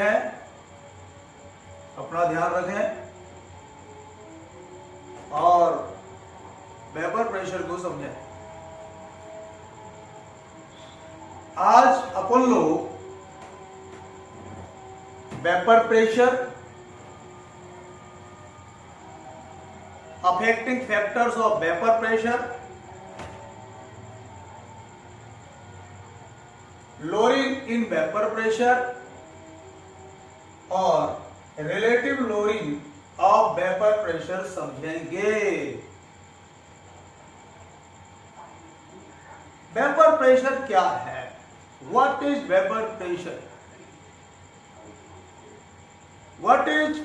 हैं, अपना ध्यान रखें और वेपर प्रेशर को समझें। आज अपन लोग vapour pressure, affecting factors of vapour pressure, lowering in vapour pressure और relative lowering of vapour pressure समझेंगे। वेपर प्रेशर क्या है? What is vapour pressure? What is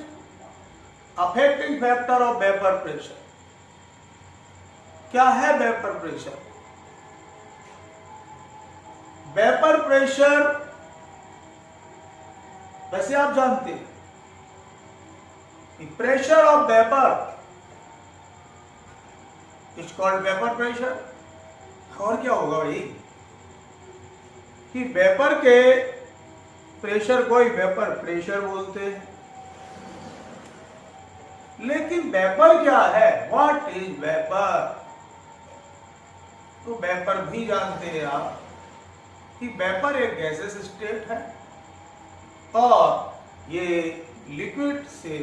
affecting factor of vapour pressure? क्या है वेपर प्रेशर? वेपर प्रेशर वैसे आप जानते हैं कि pressure of vapour is called vapour pressure. और क्या होगा भाई कि वेपर के प्रेशर को ही वेपर प्रेशर बोलते हैं। लेकिन वेपर क्या है? What is vapour? तो वेपर भी जानते हैं आप कि वेपर एक गैसेस स्टेट है और ये लिक्विड से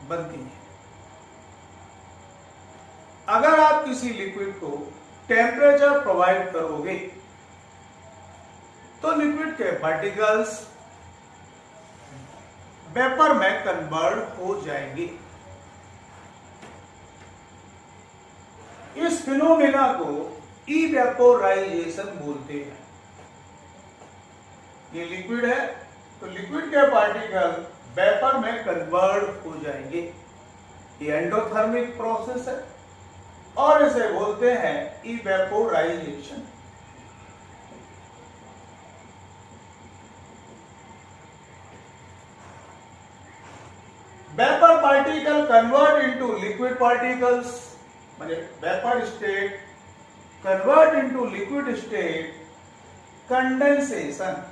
बनती है। अगर आप किसी लिक्विड को टेम्परेचर प्रोवाइड करोगे तो लिक्विड के पार्टिकल्स वेपर में कन्वर्ट हो जाएंगे। इस फिनोमेना को इवेपोराइजेशन बोलते हैं। ये लिक्विड है तो लिक्विड के पार्टिकल वेपर में कन्वर्ट हो जाएंगे। ये एंडोथर्मिक प्रोसेस है और इसे बोलते हैं evaporisation. Vapour particle convert into liquid particles, माने vapour state convert into liquid state, condensation.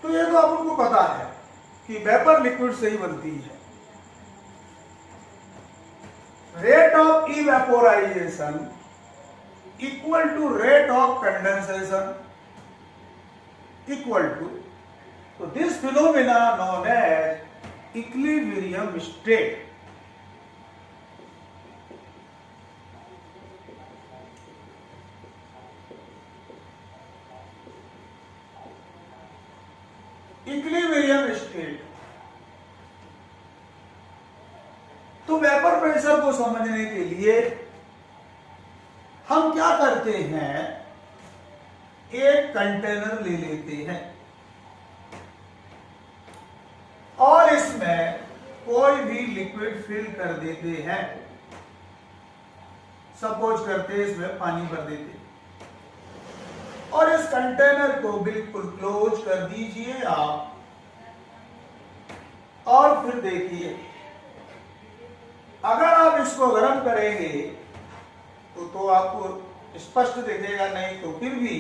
तो ये तो आपको पता है कि वेपर लिक्विड से ही बनती है। Rate of evaporisation equal to rate of condensation equal to, तो this phenomena known as equilibrium state. Equilibrium state. तो वेपर प्रेशर को समझने के लिए हम क्या करते हैं, एक कंटेनर ले लेते हैं और इसमें कोई भी लिक्विड फिल कर देते हैं। सपोज करते हैं इसमें पानी भर देते हैं और इस कंटेनर को बिल्कुल क्लोज कर दीजिए आप। और फिर देखिए, अगर आप इसको गर्म करेंगे तो आपको स्पष्ट दिखेगा, नहीं तो फिर भी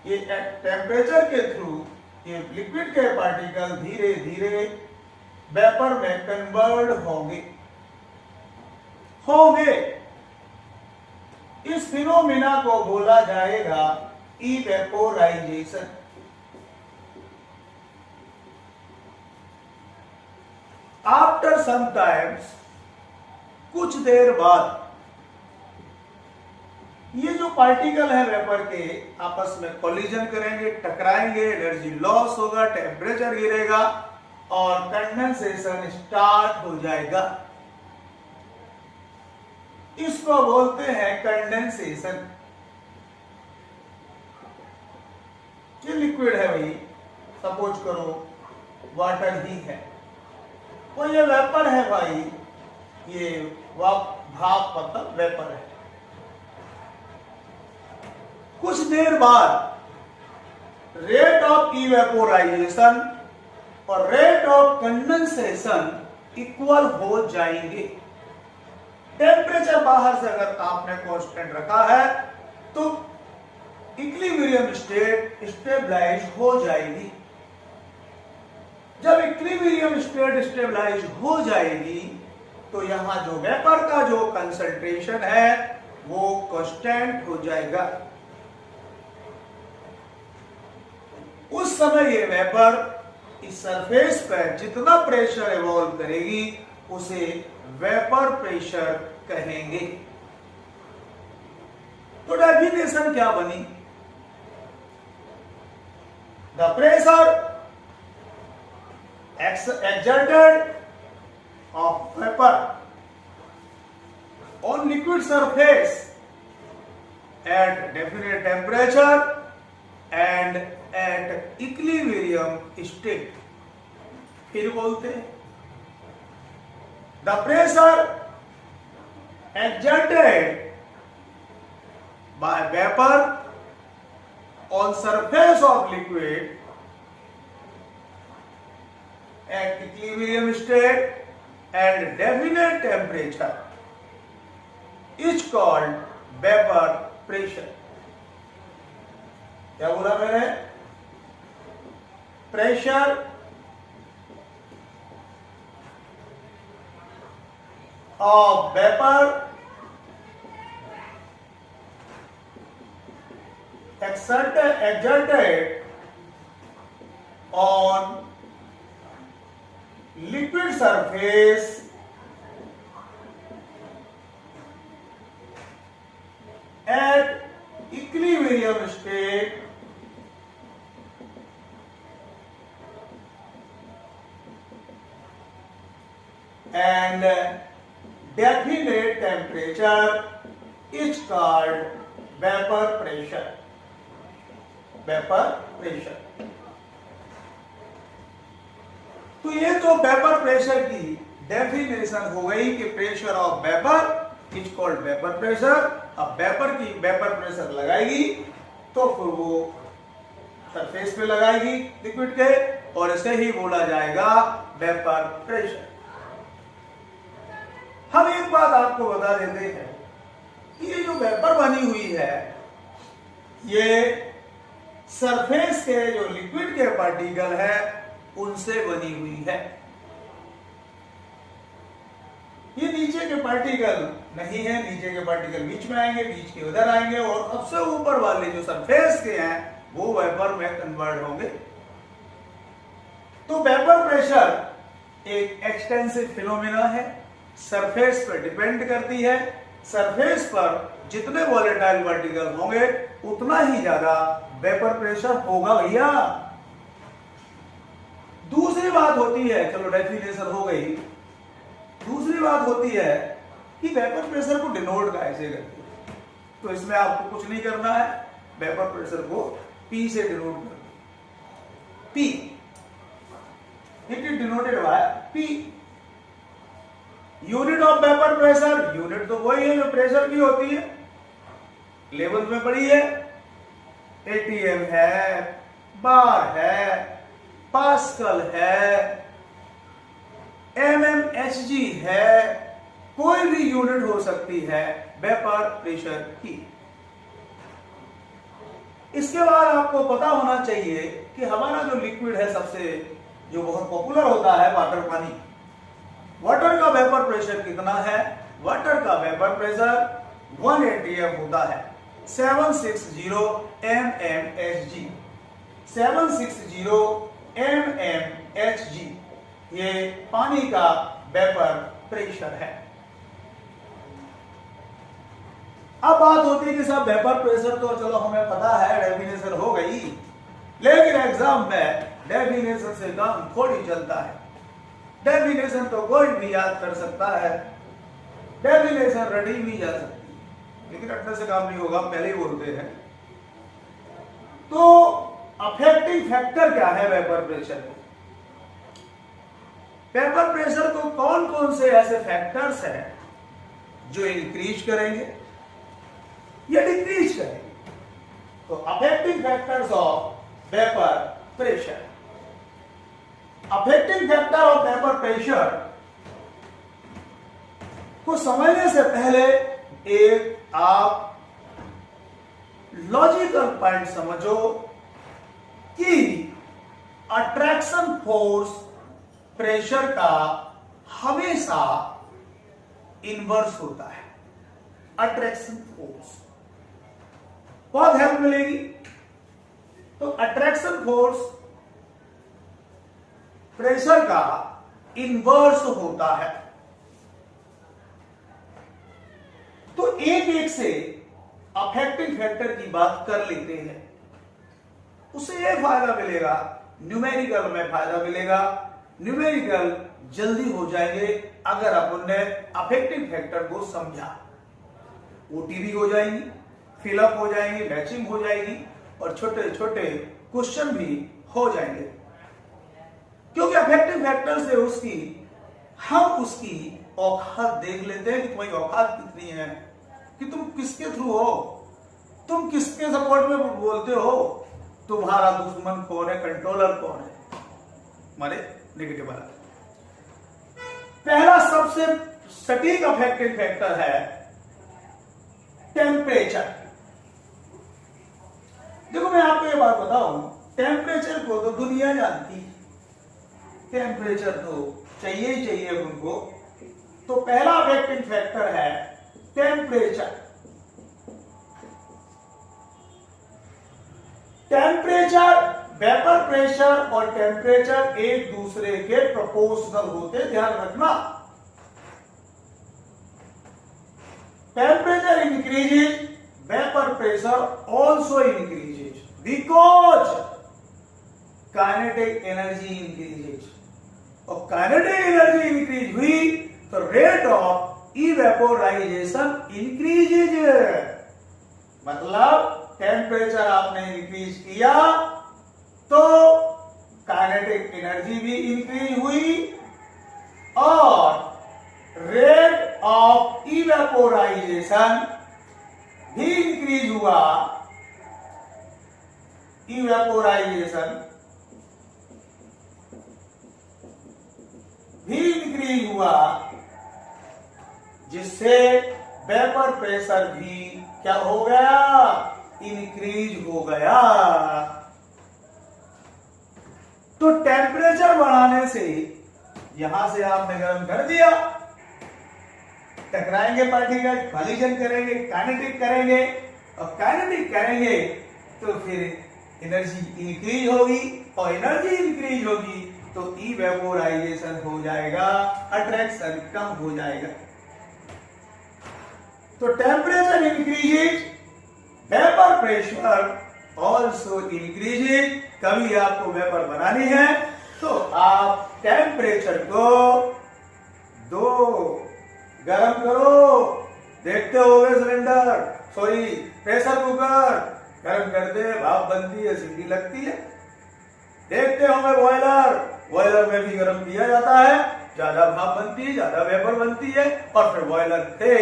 ये टेम्परेचर के थ्रू ये लिक्विड के पार्टिकल धीरे धीरे वेपर में कन्वर्ट होंगे। इस फिनोमेना को बोला जाएगा इवेपोराइजेशन। आफ्टर सम टाइम्स, कुछ देर बाद ये जो पार्टिकल है वेपर के आपस में कोलिजन करेंगे, टकराएंगे, एनर्जी लॉस होगा, टेम्परेचर गिरेगा और कंडेंसेशन स्टार्ट हो जाएगा। इसको बोलते हैं कंडेंसेशन। ये लिक्विड है भाई, सपोज करो वाटर ही है, तो ये वेपर है भाई, ये भाप मतलब वेपर है। कुछ देर बाद रेट ऑफ इवेपोराइजेशन और रेट ऑफ कंडेंसेशन इक्वल हो जाएंगे। टेम्परेचर बाहर से अगर आपने कांस्टेंट रखा है तो इक्विलिब्रियम स्टेट स्टेबलाइज हो जाएगी। जब इक्विलिब्रियम स्टेट स्टेबलाइज हो जाएगी तो यहां जो वेपर का जो कंसंट्रेशन है वो कांस्टेंट हो जाएगा। उस समय ये वेपर इस सरफेस पर जितना प्रेशर इवॉल्व करेगी उसे वेपर प्रेशर कहेंगे। तो डेफिनेशन क्या बनी? The pressure exerted of vapor on liquid surface at definite temperature and at equilibrium state। फिर बोलते हैं the pressure exerted by vapor on surface of liquid at equilibrium state and definite temperature is called vapor pressure। क्या बोला मैंने? Pressure of vapor exerted on liquid surface at equilibrium state and definite temperature is called vapor pressure। vapor pressure। तो ये तो vapour pressure की definition हो गई कि pressure of vapour is called vapour pressure. अब वेपर की वेपर प्रेशर लगाएगी तो फिर वो सरफेस पे लगाएगी लिक्विड के और इसे ही बोला जाएगा वेपर प्रेशर। हम एक बात आपको बता देते हैं कि ये जो वेपर बनी हुई है ये सरफेस के जो लिक्विड के पार्टिकल है उनसे बनी हुई है। ये नीचे के पार्टिकल नहीं है, नीचे के पार्टिकल बीच में आएंगे, बीच के उधर आएंगे और सबसे ऊपर वाले जो सरफेस के हैं वो वेपर में कन्वर्ट होंगे। तो वेपर प्रेशर एक एक्सटेंसिव फिनोमेना है, सरफेस पर डिपेंड करती है। सरफेस पर जितने वॉलेटाइल पार्टिकल होंगे उतना ही ज्यादा वेपर प्रेशर होगा भैया। दूसरी बात होती है, चलो डेफिनेशन हो गई, दूसरी बात होती है कि वेपर प्रेशर को डिनोट कैसे करते हैं। तो इसमें आपको कुछ नहीं करना है, वेपर प्रेशर को P से डिनोट कर दो। P it is denoted by P। Unit of vapour pressure, unit तो वही है जो प्रेशर की होती है, लेवल में पड़ी है, ATM है, बार है, पास्कल है, mmHg है, कोई भी यूनिट हो सकती है वेपर प्रेशर की। इसके बाद आपको पता होना चाहिए कि हमारा जो लिक्विड है सबसे जो बहुत पॉपुलर होता है वाटर पानी। वाटर का वेपर प्रेशर कितना है? वाटर का वेपर प्रेशर 1 atm होता है, 760 mmHg। 760 mmHg ये पानी का वेपर प्रेशर है। अब बात होती है कि साहब वेपर प्रेशर तो चलो हमें पता है, डेफिनेशन हो गई, लेकिन एग्जाम में डेफिनेशन से काम थोड़ी चलता है। डेफिनेशन तो कोई भी याद कर सकता है, डेफिनेशन रटी भी जा सकती है, लेकिन रटने से काम नहीं होगा, पहले ही बोलते हैं। तो अफेक्टिंग फैक्टर क्या है वेपर प्रेशर को? वेपर प्रेशर को कौन कौन से ऐसे फैक्टर्स हैं जो इंक्रीज करेंगे या डिक्रीज करेंगे? तो affecting factors of vapour pressure. Affecting factor of vapour pressure को समझने से पहले एक आप लॉजिकल पॉइंट समझो कि अट्रैक्शन फोर्स प्रेशर का हमेशा इनवर्स होता है। अट्रैक्शन फोर्स बहुत हेल्प मिलेगी। तो अट्रैक्शन फोर्स प्रेशर का इनवर्स होता है। तो एक एक से अफेक्टिंग फैक्टर की बात कर लेते हैं। उससे यह फायदा मिलेगा, न्यूमेरिकल में फायदा मिलेगा। न्यूमेरिकल जल्दी हो जाएंगे अगर अपन ने अफेक्टिंग फैक्टर को समझा। ओटीवी हो जाएंगी, फिलअप हो जाएंगी, मैचिंग हो जाएगी और छोटे छोटे क्वेश्चन भी हो जाएंगे। क्योंकि अफेक्टिव फैक्टर से हम उसकी औकात देख लेते हैं कि तुम्हारी औकात कितनी है, कि तुम किसके थ्रू हो, तुम किसके सपोर्ट में बोलते हो, तुम्हारा दुश्मन कौन है, कंट्रोलर कौन है, हमारे नेगेटिव वाला। पहला सबसे सटीक अफेक्टिव फैक्टर है टेम्परेचर। देखो मैं आपको ये बात बताऊं, टेम्परेचर को तो दुनिया जानती है, टेम्परेचर तो चाहिए ही चाहिए उनको। तो पहला अफेक्टिंग फैक्टर है टेम्परेचर। टेम्परेचर, वेपर प्रेशर और टेम्परेचर एक दूसरे के प्रोपोर्शनल होते, ध्यान रखना। Temperature increases, vapour pressure also increases because kinetic energy increases. और काइनेटिक एनर्जी इंक्रीज हुई तो रेट ऑफ इवेपोराइजेशन इंक्रीजेज। मतलब टेम्परेचर आपने इंक्रीज किया तो काइनेटिक एनर्जी भी इंक्रीज हुई और रेट ऑफ इवेपोराइजेशन भी इंक्रीज हुआ। इवेपोराइजेशन भी इंक्रीज हुआ, जिससे वेपर प्रेशर भी क्या हो गया, इंक्रीज हो गया। तो टेम्परेचर बढ़ाने से यहां से आपने गर्म कर दिया, टकराएंगे पार्टिकल, कॉलिजन करेंगे, काइनेटिक करेंगे, और काइनेटिक करेंगे तो फिर एनर्जी इंक्रीज होगी, और एनर्जी इंक्रीज होगी तो इवेपोराइजेशन हो जाएगा, अट्रैक्शन कम हो जाएगा। तो temperature increases, vapour pressure also increases. कभी आपको वेपर बनानी है तो आप टेम्परेचर को गरम करो। देखते होगे सिलेंडर, सॉरी प्रेशर कुकर गरम करते हैं, भाप बनती है, सीटी लगती है। देखते होंगे बॉयलर में भी गर्म किया जाता है, ज्यादा भाप बनती है, ज्यादा वेपर बनती है, और फिर बॉयलर से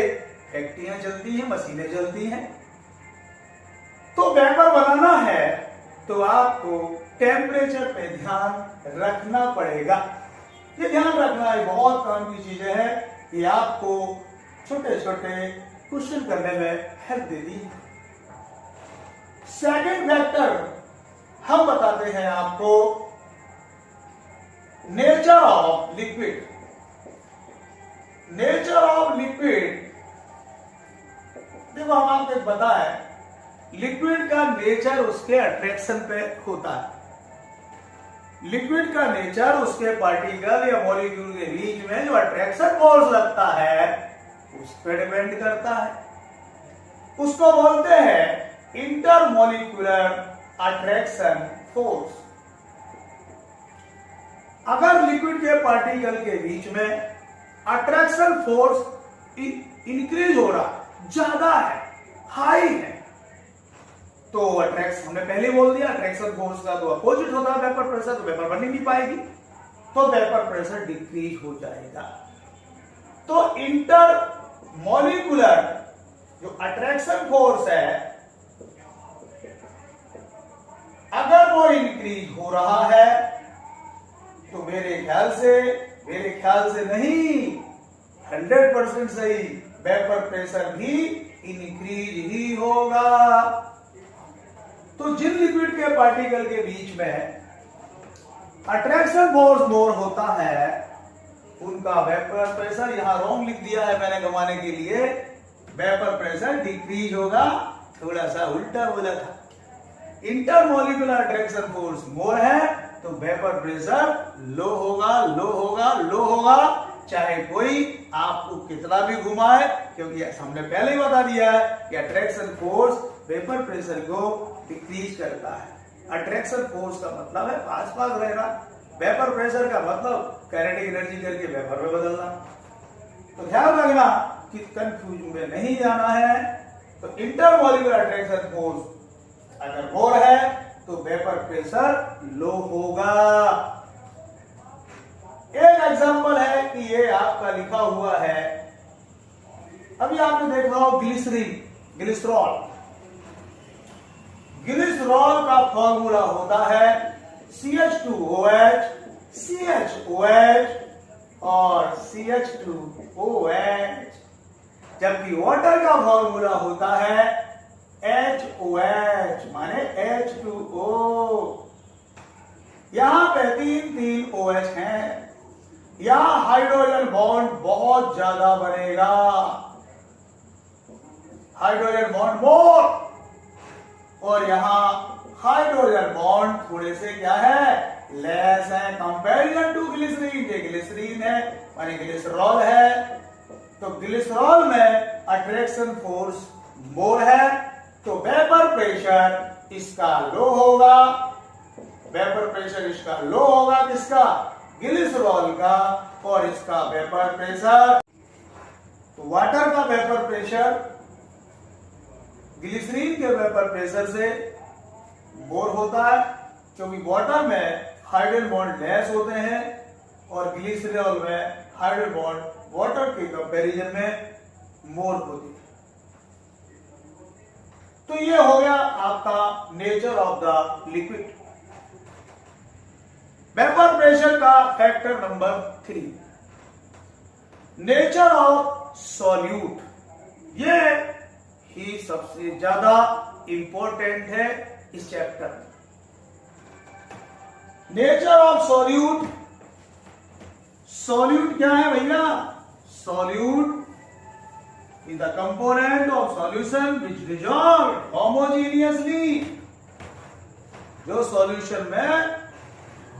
फैक्ट्रियां चलती हैं, मशीनें चलती हैं। तो वेपर बनाना है तो आपको टेम्परेचर पे ध्यान रखना पड़ेगा। ये ध्यान रखना है, बहुत काम की चीजें हैं, कि आपको छोटे छोटे क्वेश्चन करने में हेल्प देती है। सेकंड फैक्टर हम बताते हैं आपको, nature of liquid. Nature of liquid, देखो हम आपको बताएं, लिक्विड का नेचर उसके अट्रैक्शन पे होता है। लिक्विड का नेचर उसके पार्टिकल या मॉलिक्यूल के बीच में जो अट्रैक्शन फोर्स लगता है उस पर डिपेंड करता है। उसको बोलते हैं इंटरमॉलिक्यूलर अट्रैक्शन फोर्स। अगर लिक्विड के पार्टिकल के बीच में अट्रैक्शन फोर्स इंक्रीज हो रहा, ज्यादा है, हाई है, तो अट्रैक्शन, हमने पहले बोल दिया अट्रैक्शन फोर्स का तो अपोजिट होता है वेपर प्रेशर, तो वेपर बन ही नहीं पाएगी, तो वेपर प्रेशर डिक्रीज हो जाएगा। तो इंटर मॉलिक्यूलर जो अट्रैक्शन फोर्स है, अगर वो इंक्रीज हो रहा है तो मेरे ख्याल से नहीं, 100% सही, वेपर प्रेशर भी इंक्रीज ही होगा। तो जिन लिक्विड के पार्टिकल के बीच में अट्रैक्शन फोर्स मोर होता है उनका वेपर प्रेशर, यहां रॉन्ग लिख दिया है मैंने घुमाने के लिए, वेपर प्रेशर डिक्रीज होगा, थोड़ा सा उल्टा बोला था। इंटरमोलिकुलर अट्रैक्शन फोर्स मोर है तो वेपर प्रेशर लो होगा, लो होगा, लो होगा, चाहे कोई आपको कितना भी घुमाए, क्योंकि हमने पहले ही बता दिया है कि अट्रैक्शन फोर्स वेपर प्रेशर को डिक्रीज करता है। अट्रैक्शन फोर्स का मतलब है पास पास रहना, वेपर प्रेशर का मतलब काइनेटिक एनर्जी करके वेपर में बदलना। तो ध्यान रखना कि कंफ्यूजन में नहीं जाना है। तो इंटरमोलिकुलर अट्रैक्शन फोर्स अगर मोर है तो वेपर प्रेशर लो होगा। एक एग्जांपल है कि ये आपका लिखा हुआ है, अभी आपने देख रहा हो ग्लिसरीन, ग्लिसरॉल। ग्लिसरॉल का फॉर्मूला होता है CH2OH, CHOH और CH2OH, जबकि वाटर का फॉर्मूला होता है HOH माने H2O। यहां पे तीन OH हैं, यहां हाइड्रोजन बॉन्ड बहुत ज्यादा बनेगा, हाइड्रोजन बॉन्ड मोर, और यहां हाइड्रोजन बॉन्ड थोड़े से क्या है, लेस है कंपैरिजन टू ग्लिसरीन। ये ग्लिसरीन है माने ग्लिसरॉल है, तो ग्लिसरॉल में अट्रैक्शन फोर्स मोर है तो वेपर प्रेशर इसका लो होगा, वेपर प्रेशर इसका लो होगा, किसका, ग्लिसरॉल का, और इसका वेपर प्रेशर, तो वाटर का वेपर प्रेशर ग्लिसरीन के वेपर प्रेशर से मोर होता है, क्योंकि वाटर में हाइड्रोजन बॉन्ड लेस होते हैं और ग्लिसरॉल में हाइड्रोजन बॉन्ड वाटर के कंपैरिजन में मोर होती है। तो ये हो गया आपका nature of the liquid. Vapour pressure का factor number 3, nature of solute. ये ही सबसे ज्यादा इंपॉर्टेंट है इस चैप्टर में। नेचर ऑफ सॉल्यूट, सॉल्यूट क्या है भैया, solute is the component of solution which dissolve homogeneously। जो सॉल्यूशन में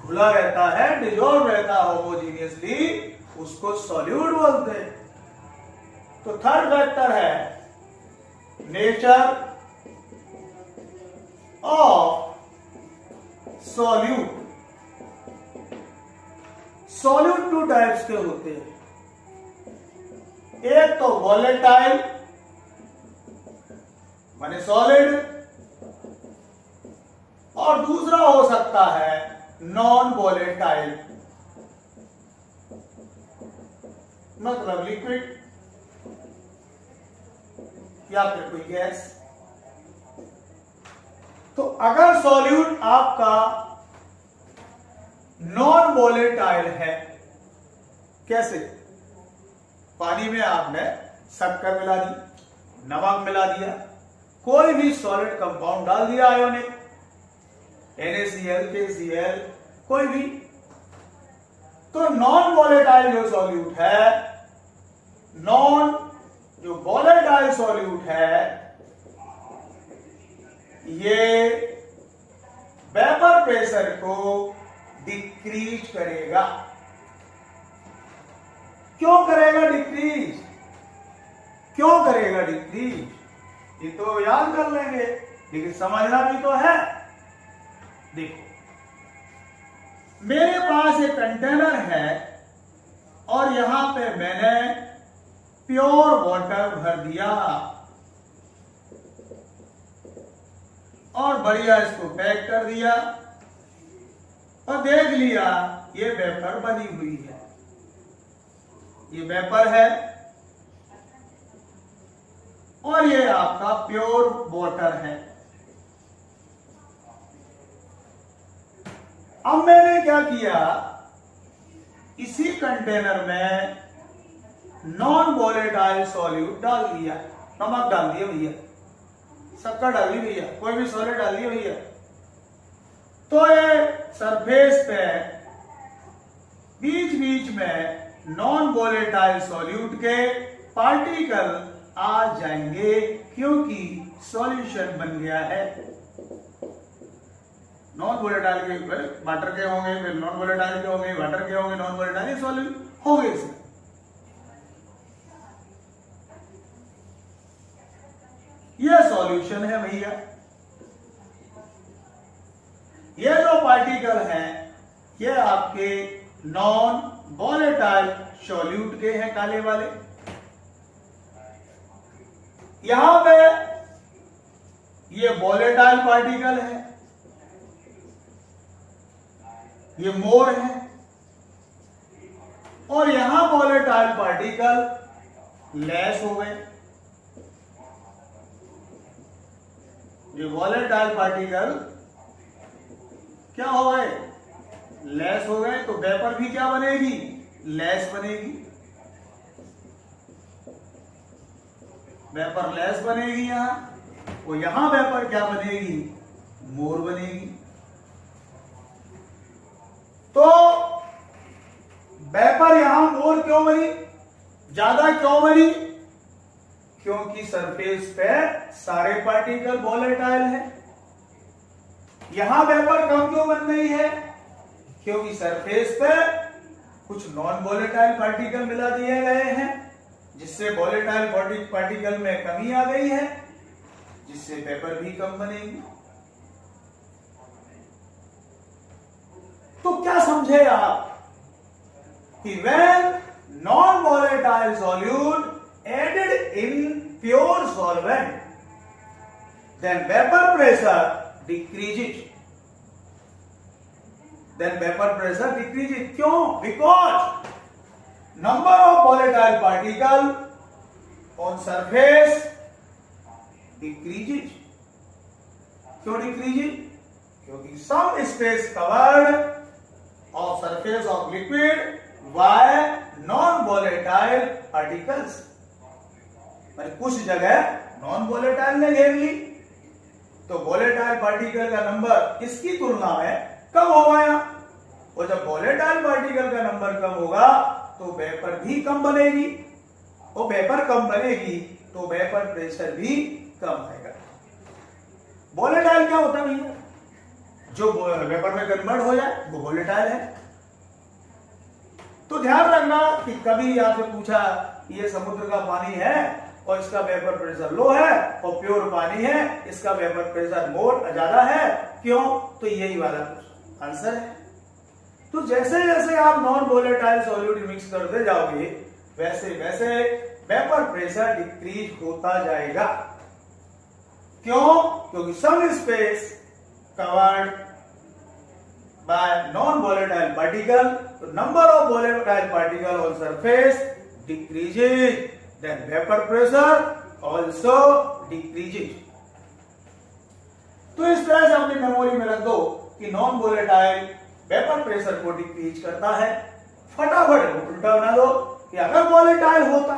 घुला रहता है, डिजॉल्व रहता है होमोजीनियसली, उसको सॉल्यूट बोलते हैं। तो थर्ड फैक्टर है nature of solute. Solute 2 types के होते हैं, एक तो वॉलेटाइल माने सॉलिड, और दूसरा हो सकता है नॉन वॉलेटाइल मतलब लिक्विड या फिर कोई गैस। तो अगर सॉल्यूट आपका नॉन वॉलेटाइल है, कैसे, पानी में आपने शक्कर मिला दी, नमक मिला दिया, कोई भी सॉलिड कंपाउंड डाल दिया आयोनिक, NaCl, KCl, कोई भी, तो नॉन वॉलेटाइल जो सॉल्यूट है, जो वॉलेटाइल सॉल्यूट है, ये वेपर प्रेशर को डिक्रीज करेगा। क्यों करेगा डिक्रीज, क्यों करेगा डिक्रीज, ये तो याद कर लेंगे, लेकिन समझना भी तो है। देखो, मेरे पास एक कंटेनर है और यहां पे मैंने प्योर वाटर भर दिया और बढ़िया इसको पैक कर दिया और देख लिया ये वेपर बनी हुई है, ये वेपर है और ये आपका प्योर वाटर है। अब मैंने क्या किया, इसी कंटेनर में नॉन वोलेटाइल सॉल्यूट डाल दिया, नमक डाल दिया भैया, शक्कर डाल दी भैया, कोई भी सॉलिड डाल दिया भैया, तो ये सरफेस पे बीच बीच में नॉन वोलेटाइल सॉल्यूट के पार्टिकल आ जाएंगे, क्योंकि सॉल्यूशन बन गया है। नॉन वोलेटाइल के वाटर के होंगे, फिर नॉन वोलेटाइल के होंगे, वाटर के होंगे, नॉन वोलेटाइल सॉल्यूट होंगे इसमें। ये सॉल्यूशन है भैया। ये जो पार्टिकल हैं ये आपके नॉन वोलेटाइल सॉल्यूट के हैं, काले वाले। यहां पे ये वोलेटाइल पार्टिकल है, ये मोर है, और यहां वोलेटाइल पार्टिकल लेस हो गए। ये वोलेटाइल पार्टिकल क्या हो गए? लेस हो गए। तो वेपर भी क्या बनेगी? लेस बनेगी। वेपर लेस बनेगी यहां, और यहां वेपर क्या बनेगी? मोर बनेगी। तो वेपर यहां मोर क्यों बनी, ज्यादा क्यों बनी? क्योंकि सरफेस पे सारे पार्टिकल वोलेटाइल है। यहां वेपर कम क्यों बन रही है? क्योंकि सरफेस पे कुछ नॉन वोलेटाइल पार्टिकल मिला दिए गए हैं, जिससे वोलेटाइल पार्टिकल में कमी आ गई है, जिससे वेपर भी कम बनेगी। तो क्या समझे आप कि when non-volatile solute added in pure solvent, then vapor pressure decreases. क्यों? Because number of volatile particle on surface decreases. क्यों decreases? क्योंकि some space covered of surface of liquid by non-volatile particles, कुछ जगह नॉन वोलेटाइल ने घेर ली, तो volatile particle का number इसकी तुलना में कम हो गया, और जब वोलेटाइल पार्टिकल का नंबर कम होगा तो वेपर भी कम बनेगी, और वेपर कम बनेगी तो वेपर प्रेशर भी कम आएगा। वोलेटाइल क्या होता है भैया? जो वेपर में कन्वर्ट हो जाए वो वोलेटाइल है। तो ध्यान रखना कि कभी आपसे पूछा ये समुद्र का पानी है और इसका वेपर प्रेशर लो है, और प्योर पानी है इसका वेपर प्रेशर मोर ज्यादा है, क्यों? तो यही वाला आंसर है। तो जैसे जैसे आप नॉन वोलेटाइल सॉल्यूट मिक्स करते जाओगे वैसे वैसे वेपर प्रेशर डिक्रीज होता जाएगा। क्यों? क्योंकि some space covered by non-volatile particle, the number of volatile particle on surface decreases, then vapor pressure also decreases. तो इस तरह से अपनी मेमोरी में रख दो कि नॉन वोलेटाइल वेपर प्रेशर को डिक्रीज करता है। फटाफट उल्टा बना दो कि अगर वोलेटाइल होता,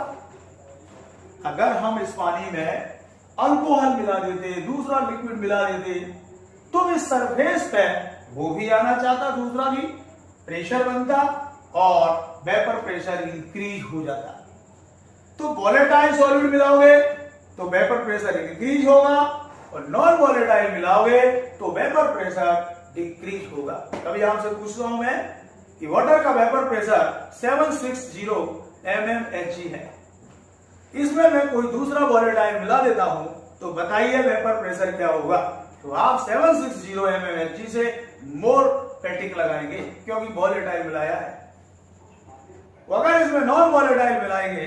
अगर हम इस पानी में अल्कोहल मिला देते, दूसरा लिक्विड मिला देते, तो इस सरफेस पे वो भी आना चाहता, दूसरा भी प्रेशर बनता और वेपर प्रेशर इंक्रीज हो जाता। तो वोलेटाइल सॉल्यूट मिलाओगे तो वेपर प्रेशर इंक्रीज होगा, और नॉन वोलेटाइल मिलाओगे तो वेपर प्रेशर डिक्रीज होगा। कभी आपसे पूछ रहा हूं मैं कि वाटर का वेपर प्रेशर 760 mmHg है, इसमें मैं कोई दूसरा वोलेटाइल मिला देता हूं तो बताइए वेपर प्रेशर क्या होगा? तो आप 760 mmHg से मोर पेटिक लगाएंगे, क्योंकि वोलेटाइल मिलाया है। अगर इसमें नॉन वोलेटाइल मिलाएंगे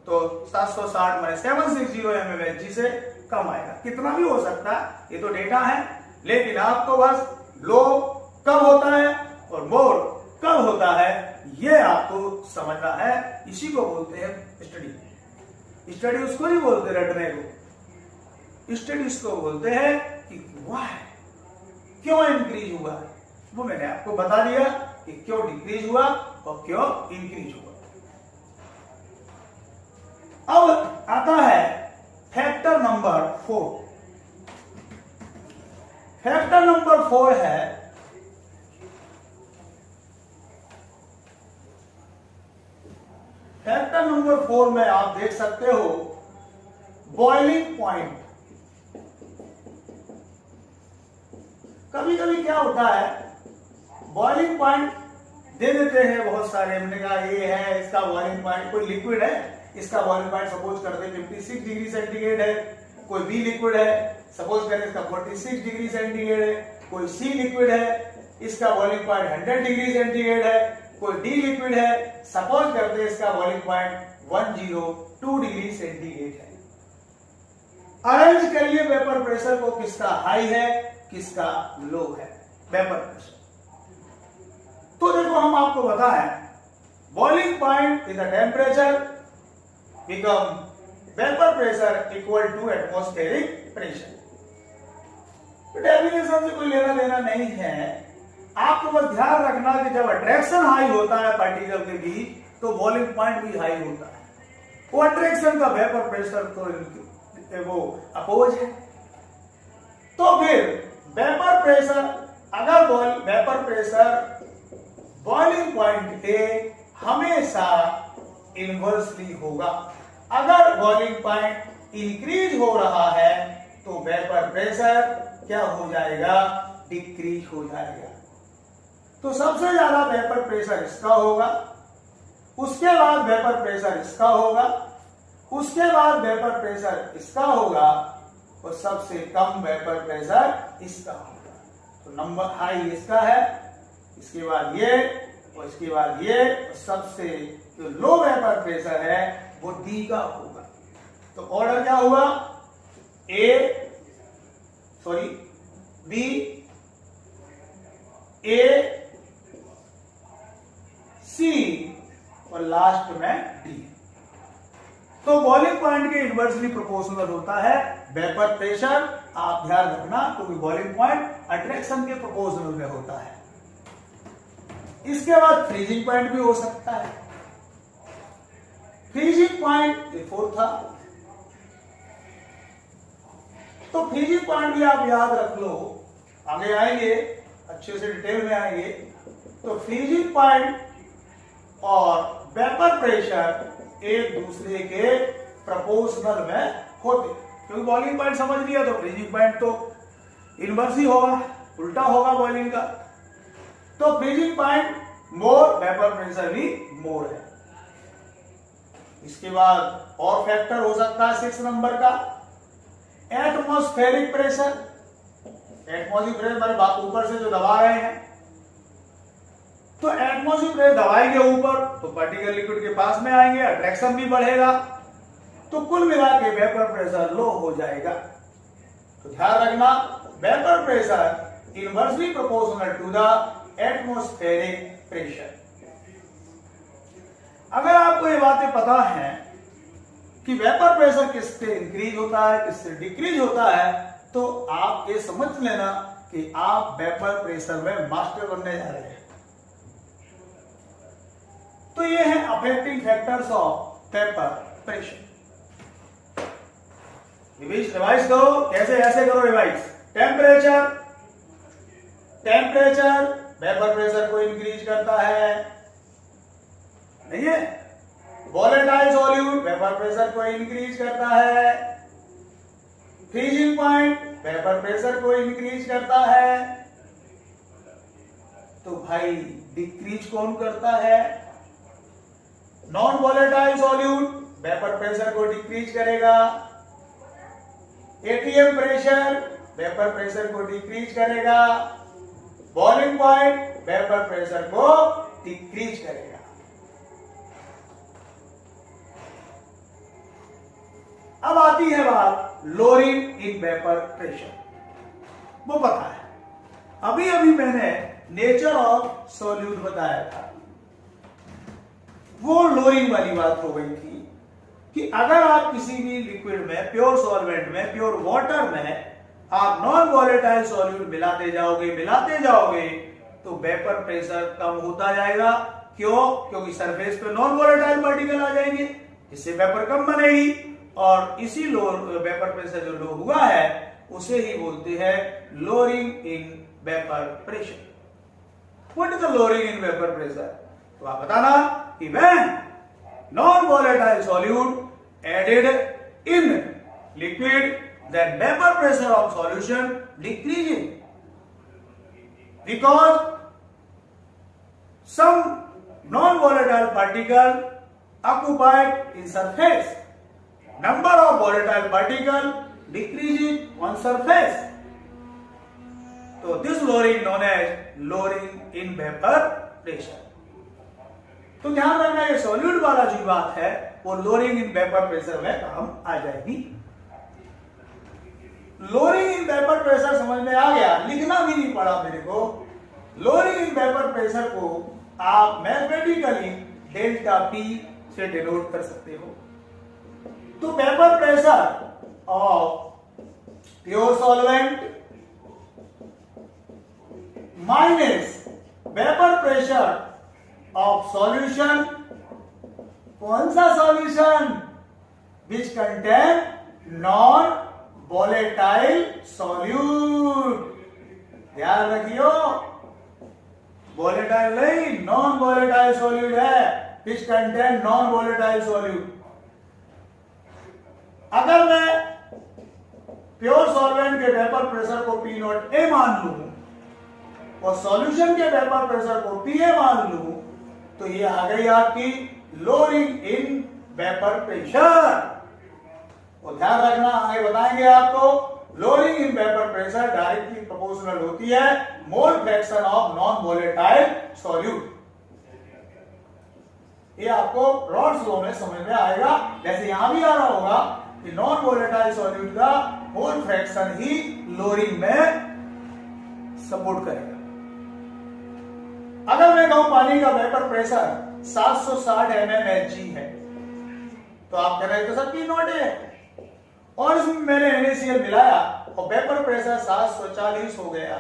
तो 760 माने 760 mmHg से कम आएगा। कितना भी हो सकता है, ये तो डेटा है, लेकिन आपको बस लो कब होता है और मोर कब होता है ये आपको समझना है। इसी को बोलते हैं स्टडी। स्टडी उसको ही बोलते हैं रटने को। स्टडी इसको बोलते हैं कि व्हाई, क्यों इंक्रीज हुआ, वो मैंने आपको बता दिया कि क्यों डिक्रीज हुआ और क्यों इंक्रीज हुआ। अब आता है फैक्टर नंबर 4। फैक्टर नंबर 4 है फैक्टर नंबर 4 में आप देख सकते हो बॉइलिंग पॉइंट। कभी कभी क्या होता है, बॉइलिंग पॉइंट दे देते हैं बहुत सारे, हमने कहा ये है इसका बॉइलिंग पॉइंट, कोई लिक्विड है इसका बॉइलिंग पॉइंट सपोज करते 56 डिग्री सेंटीग्रेड है, कोई बी लिक्विड है सपोज करें इसका 46 डिग्री सेंटीग्रेड है, कोई सी लिक्विड है इसका बॉइलिंग पॉइंट 100 डिग्री सेंटीग्रेड है, कोई डी लिक्विड है सपोज करते इसका बॉइलिंग पॉइंट 102 डिग्री सेंटीग्रेड है। अरेंज करिए वेपर प्रेशर को, किसका हाई है किसका लो है वेपर प्रेशर। तो देखो हम आपको बताएं, boiling point is the temperature become vapour pressure equal to atmospheric pressure. तो डेफिनेशन से कोई लेना देना नहीं है, आपको बस ध्यान रखना कि जब अट्रैक्शन हाई होता है पार्टिकल के बीच तो बॉइलिंग पॉइंट भी हाई होता है। वो अट्रैक्शन का वेपर प्रेशर तो वो अपोज है। तो फिर वेपर प्रेशर, अगर वेपर प्रेशर बॉइलिंग पॉइंट पे हमेशा इनवर्सली होगा। अगर बॉइलिंग पॉइंट इंक्रीज हो रहा है तो वेपर प्रेशर क्या हो जाएगा, डिक्रीज हो जाएगा। तो सबसे ज्यादा वेपर प्रेशर इसका होगा, उसके बाद वेपर प्रेशर इसका होगा, उसके बाद वेपर प्रेशर इसका होगा और सबसे कम वेपर प्रेशर इसका होगा। तो नंबर हाई इसका है, इसके बाद ये और इसके बाद ये, और सबसे जो लो वेपर प्रेशर है वो डी का होगा। तो ऑर्डर क्या हुआ, बी, ए, सी और लास्ट में डी। तो बॉइलिंग पॉइंट के इनवर्सली प्रोपोर्शनल होता है वेपर प्रेशर। आप ध्यान रखना, क्योंकि बॉइलिंग पॉइंट अट्रैक्शन के प्रोपोर्शनल में होता है। इसके बाद फ्रीजिंग पॉइंट भी हो सकता है। फ्रीजिंग पॉइंट ये 4 था। तो फ्रीजिंग पॉइंट भी आप याद रख लो, आगे आएंगे अच्छे से डिटेल में आएंगे। तो फ्रीजिंग पॉइंट और वेपर प्रेशर एक दूसरे के प्रोपोर्शनल में होते, क्योंकि बॉइलिंग पॉइंट समझ लिया तो फ्रीजिंग पॉइंट तो इनवर्स ही होगा, उल्टा होगा बॉइलिंग का। तो freezing point more, vapour pressure भी मोर है। इसके बाद और फैक्टर हो सकता है 6 नंबर का, एटमॉस्फेरिक प्रेशर। एटमॉस्फेरिक प्रेशर हमारे बाप ऊपर से जो दबा रहे हैं, तो एटमॉस्फेरिक प्रेशर दबाएंगे ऊपर तो पार्टिकल लिक्विड के पास में आएंगे, अट्रैक्शन भी बढ़ेगा, तो कुल मिला के वेपर प्रेशर लो हो जाएगा। तो ध्यान रखना, vapour pressure inversely proportional to the atmospheric pressure. अगर आपको ये बातें पता है कि वेपर प्रेशर किससे इंक्रीज होता है किससे डिक्रीज होता है, तो आप ये समझ लेना कि आप वेपर प्रेशर में मास्टर बनने जा रहे हैं। तो ये है affecting factors of vapour pressure. Revise करो, कैसे ऐसे करो revise. Temperature, temperature vapour pressure को इंक्रीज करता है, नहीं है। वोलेटाइल सॉल्यूट वेपर प्रेशर को इंक्रीज करता है। फ्रीजिंग पॉइंट वेपर प्रेशर को इंक्रीज करता है। तो भाई डिक्रीज कौन करता है? Non volatile solute vapour pressure को डिक्रीज करेगा। एटीएम प्रेशर वेपर प्रेशर को डिक्रीज करेगा। बॉइलिंग पॉइंट वेपर प्रेशर को डिक्रीज करेगा। अब आती है बात लोअरिंग इन वेपर प्रेशर, वो पता है। अभी अभी मैंने नेचर ऑफ सॉल्यूट बताया था, वो लोअरिंग वाली बात हो गई थी कि अगर आप किसी भी लिक्विड में, प्योर सॉल्वेंट में, प्योर वाटर में आप नॉन वॉलेटाइल सॉल्यूट मिलाते जाओगे तो वेपर प्रेशर कम होता जाएगा। क्यों? क्योंकि सरफेस पे नॉन वॉलेटाइल पार्टिकल आ जाएंगे। इससे वेपर कम बनेगी और इसी लो वेपर प्रेशर जो लो हुआ है उसे ही बोलते हैं lowering in vapour pressure. What is the lowering in vapour pressure? तो आप बताना कि when non volatile solute added in liquid then vapor pressure of solution decreases because some non-volatile particle occupied in surface. Number of volatile particle decreases on surface. So this lowering known as lowering in vapor pressure. तो ध्यान रखना ये solute वाला जो बात है वो lowering in vapour pressure में काम आ जाएगी। लोअरिंग इन वेपर प्रेशर समझ में आ गया, लिखना भी नहीं पड़ा मेरे को। लोअरिंग इन वेपर प्रेशर को आप मैथमेटिकली डेल्टा पी से डिनोट कर सकते हो। तो vapour pressure of pure solvent minus vapour pressure of solution, कौन सा solution? Which contain non volatile solute. ध्यान रखियो, वोलेटाइल नहीं, नॉन वोलेटाइल सॉल्यूट है, which contain non volatile solute. अगर मैं प्योर सॉल्वेंट के वेपर प्रेशर को पी नॉट ए मान लूं और सॉल्यूशन के वेपर प्रेशर को पी ए मान लूं तो ये आ गई आपकी लोअरिंग इन वेपर प्रेशर। और ध्यान रखना, आगे बताएंगे आपको, lowering in vapour pressure directly proportional होती है मोल fraction of non volatile solute. ये आपको रॉड्स लॉ में समझ में आएगा, जैसे यहां भी आ रहा होगा कि नॉन वोलेटाइल सॉल्यूट का मोल फ्रैक्शन ही लोअरिंग में सपोर्ट करेगा। अगर मैं कहूं पानी का वेपर प्रेशर 760 mmHg है तो आप कह रहे थे सर पी नॉट है, और इसमें मैंने NaCl मिलाया और वेपर प्रेशर 740 हो गया।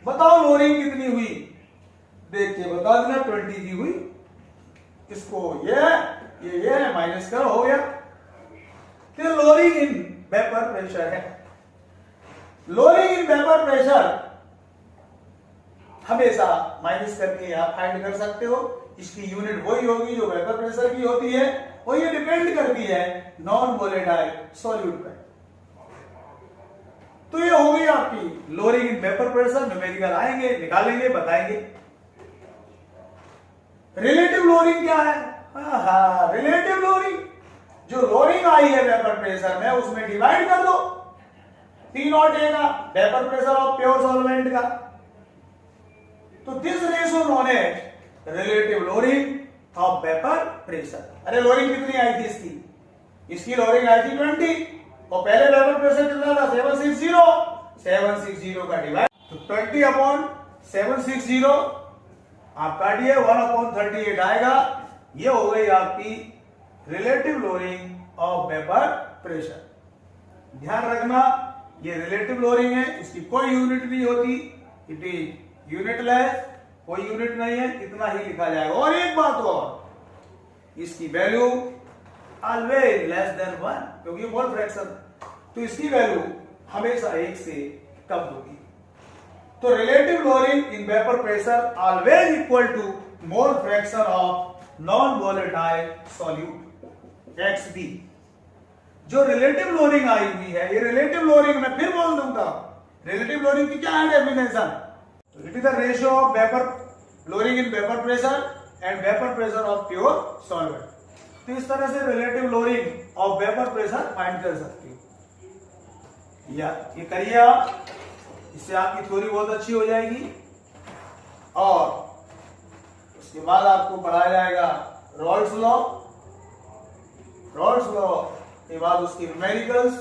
बताओ लोअरिंग कितनी हुई? देखिए बता देना, 20 की हुई। इसको ये माइनस करो, हो गया। तो लोअरिंग इन वेपर प्रेशर है। लोअरिंग इन वेपर प्रेशर हमेशा माइनस करके आप फाइंड कर सकते हो। इसकी यूनिट वही होगी जो वेपर प्रेशर की होती है, और ये डिपेंड करती है नॉन वोलेटाइल सॉल्यूट पर। तो ये हो गई आपकी lowering in vapour pressure. Numerical आएंगे, निकालेंगे, बताएंगे। रिलेटिव लोअरिंग क्या है? रिलेटिव लोअरिंग, जो लोअरिंग आई है वेपर प्रेशर में उसमें डिवाइड कर दो पी नॉट ए का vapour pressure of pure solvent का। तो this ratio known as relative lowering of vapour pressure. अरे लोअरिंग कितनी आई थी इसकी? इसकी लोअरिंग आई थी 20 और पहले वेपर प्रेशर कितना था? 760 का डिवाइड तो 20/760 आप काटिए, 1/38 आएगा। ये हो गई आपकी relative lowering of vapour pressure. ध्यान रखना, ये रिलेटिव लोअरिंग है, इसकी कोई यूनिट नहीं होती, इट इज यूनिटलेस, कोई यूनिट नहीं है, इतना ही लिखा जाएगा। और एक बात और, इसकी वैल्यू ऑलवेज लेस देन 1, क्योंकि मोल फ्रैक्शन, तो इसकी वैल्यू हमेशा 1 से कम होगी। तो relative lowering in vapour pressure always equal to mole fraction of non volatile solute XB। जो रिलेटिव लोअरिंग आई हुई है, ये रिलेटिव लोअरिंग मैं फिर बोल दूंगा, रिलेटिव लोअरिंग की क्या है definition? It is the ratio of vapor lowering in vapor pressure and vapor pressure of pure solvent। तो इस तरह से relative lowering of vapor pressure find कर सकते हो। या ये करिए आप, इससे आपकी थ्योरी बहुत अच्छी हो जाएगी। और उसके बाद आपको पढ़ाया जाएगा रॉल्स लॉ। रॉल्स लॉ के बाद उसकी न्यूमेरिकल्स,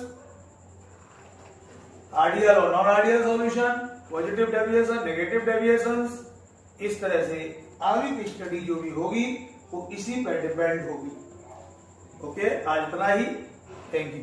आइडियल और non ideal solution, positive deviation, negative deviations. इस तरह से आगे की स्टडी जो भी होगी वो इसी पर डिपेंड होगी। ओके, आज इतना ही। Thank you.